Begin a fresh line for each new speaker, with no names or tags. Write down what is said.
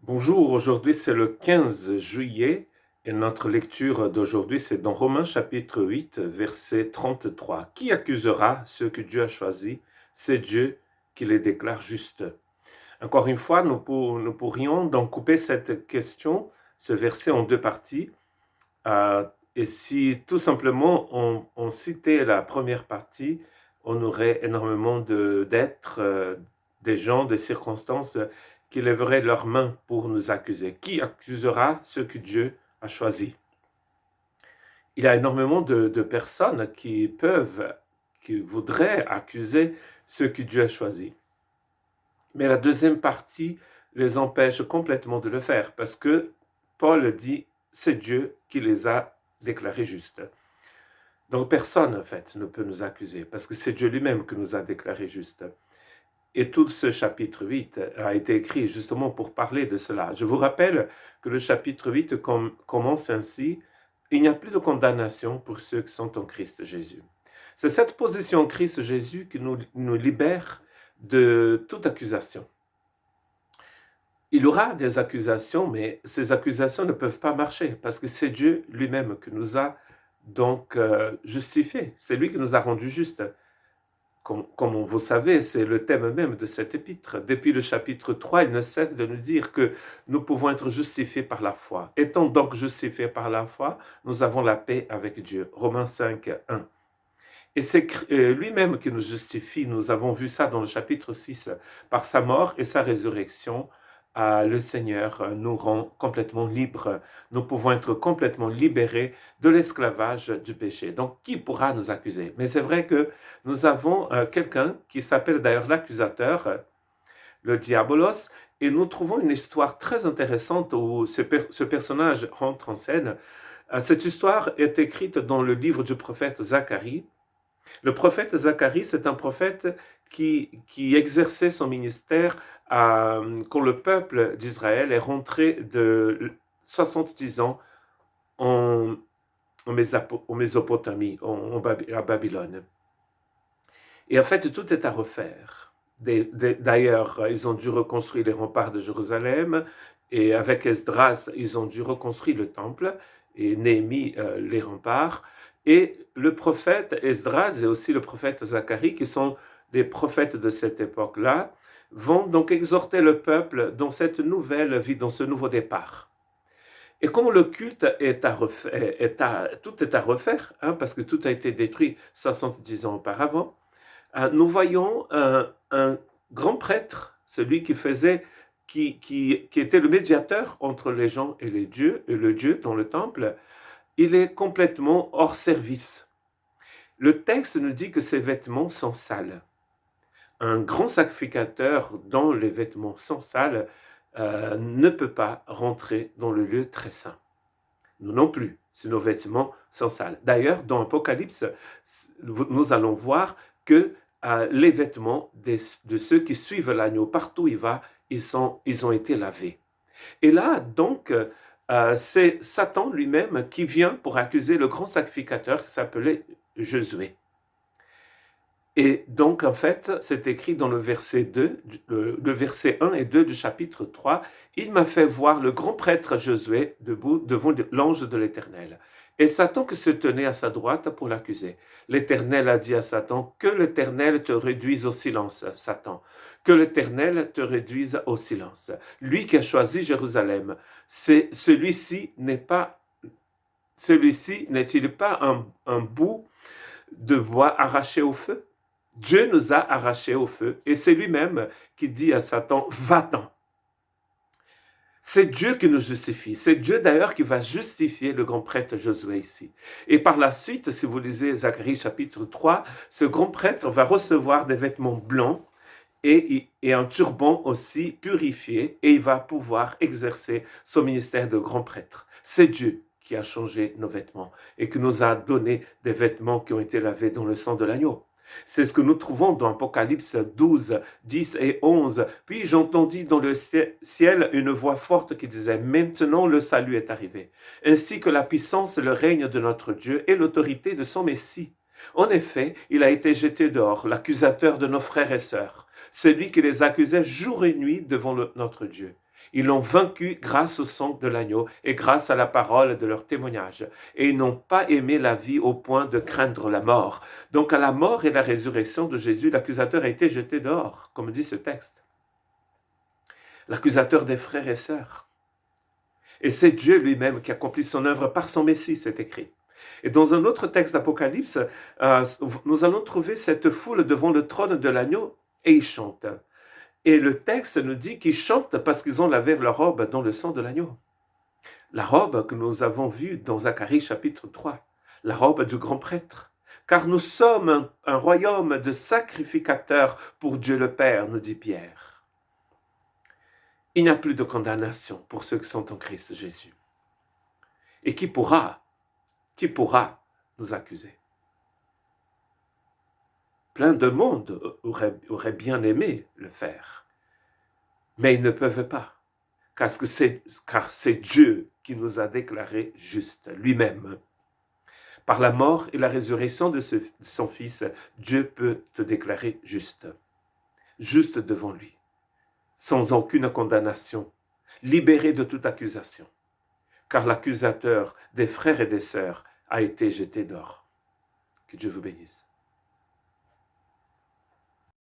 Bonjour, aujourd'hui c'est le 15 juillet et notre lecture d'aujourd'hui c'est dans Romains chapitre 8 verset 33. Qui accusera ceux que Dieu a choisis? C'est Dieu qui les déclare justes. Encore une fois, nous pourrions donc couper cette question, ce verset en deux parties. Et si tout simplement on citait la première partie, on aurait énormément d'êtres, des gens, des circonstances qui lèveraient leurs mains pour nous accuser. Qui accusera ceux que Dieu a choisis? Il y a énormément de personnes qui voudraient accuser ceux que Dieu a choisis. Mais la deuxième partie les empêche complètement de le faire parce que Paul dit c'est Dieu qui les a déclarés justes. Donc personne en fait ne peut nous accuser parce que c'est Dieu lui-même qui nous a déclarés justes. Et tout ce chapitre 8 a été écrit justement pour parler de cela. Je vous rappelle que le chapitre 8 commence ainsi: il n'y a plus de condamnation pour ceux qui sont en Christ Jésus. C'est cette position en Christ Jésus qui nous libère de toute accusation. Il y aura des accusations, mais ces accusations ne peuvent pas marcher parce que c'est Dieu lui-même qui nous a donc justifiés. C'est lui qui nous a rendus justes. Comme vous savez, c'est le thème même de cet épître. Depuis le chapitre 3, il ne cesse de nous dire que nous pouvons être justifiés par la foi. Étant donc justifiés par la foi, nous avons la paix avec Dieu. Romains 5, 1. Et c'est lui-même qui nous justifie. Nous avons vu ça dans le chapitre 6. Par sa mort et sa résurrection, le Seigneur nous rend complètement libres. Nous pouvons être complètement libérés de l'esclavage du péché. Donc, qui pourra nous accuser? Mais c'est vrai que nous avons quelqu'un qui s'appelle d'ailleurs l'accusateur, le diabolos, et nous trouvons une histoire très intéressante où ce personnage rentre en scène. Cette histoire est écrite dans le livre du prophète Zacharie. Le prophète Zacharie, c'est un prophète qui exerçait son ministère quand le peuple d'Israël est rentré de 70 ans en Mésopotamie, à Babylone. Et en fait, tout est à refaire. D'ailleurs, ils ont dû reconstruire les remparts de Jérusalem, et avec Esdras, ils ont dû reconstruire le temple, et Néhémie, les remparts. Et le prophète Esdras et aussi le prophète Zacharie, qui sont des prophètes de cette époque-là, vont donc exhorter le peuple dans cette nouvelle vie, dans ce nouveau départ. Et comme le culte est à refaire, tout est à refaire, parce que tout a été détruit 70 ans auparavant, nous voyons un grand prêtre, celui qui était le médiateur entre les gens et le Dieu dans le temple. Il est complètement hors service. Le texte nous dit que ses vêtements sont sales. Un grand sacrificateur dont les vêtements sont sales ne peut pas rentrer dans le lieu très saint. Nous non plus, si nos vêtements sont sales. D'ailleurs, dans Apocalypse, nous allons voir que les vêtements de ceux qui suivent l'agneau, partout où il va, ils ont été lavés. Et là, donc, c'est Satan lui-même qui vient pour accuser le grand sacrificateur qui s'appelait Josué. Et donc, en fait, c'est écrit dans le verset 2, le verset 1 et 2 du chapitre 3, « Il m'a fait voir le grand prêtre Josué debout devant l'ange de l'Éternel. Et Satan qui se tenait à sa droite pour l'accuser. L'Éternel a dit à Satan, que l'Éternel te réduise au silence, Satan. Que l'Éternel te réduise au silence. Lui qui a choisi Jérusalem, celui-ci n'est-il pas un bout de bois arraché au feu? Dieu nous a arrachés au feu et c'est lui-même qui dit à Satan, va-t'en. C'est Dieu qui nous justifie. C'est Dieu d'ailleurs qui va justifier le grand prêtre Josué ici. Et par la suite, si vous lisez Zacharie chapitre 3, ce grand prêtre va recevoir des vêtements blancs et un turban aussi purifié et il va pouvoir exercer son ministère de grand prêtre. C'est Dieu qui a changé nos vêtements et qui nous a donné des vêtements qui ont été lavés dans le sang de l'agneau. C'est ce que nous trouvons dans Apocalypse 12, 10 et 11. Puis j'entendis dans le ciel une voix forte qui disait, « Maintenant le salut est arrivé, ainsi que la puissance et le règne de notre Dieu et l'autorité de son Messie. En effet, il a été jeté dehors, l'accusateur de nos frères et sœurs, celui qui les accusait jour et nuit devant notre Dieu. Ils l'ont vaincu grâce au sang de l'agneau et grâce à la parole de leur témoignage. Et ils n'ont pas aimé la vie au point de craindre la mort. Donc à la mort et la résurrection de Jésus, l'accusateur a été jeté dehors, comme dit ce texte. L'accusateur des frères et sœurs. Et c'est Dieu lui-même qui accomplit son œuvre par son Messie, c'est écrit. Et dans un autre texte d'Apocalypse, nous allons trouver cette foule devant le trône de l'agneau et ils chantent. Et le texte nous dit qu'ils chantent parce qu'ils ont lavé leur robe dans le sang de l'agneau. La robe que nous avons vue dans Zacharie chapitre 3, la robe du grand prêtre. Car nous sommes un royaume de sacrificateurs pour Dieu le Père, nous dit Pierre. Il n'y a plus de condamnation pour ceux qui sont en Christ Jésus. Et qui pourra nous accuser? Plein de monde aurait bien aimé le faire, mais ils ne peuvent pas, car c'est Dieu qui nous a déclarés justes, lui-même. Par la mort et la résurrection de son Fils, Dieu peut te déclarer juste devant lui, sans aucune condamnation, libéré de toute accusation, car l'accusateur des frères et des sœurs a été jeté dehors. Que Dieu vous bénisse.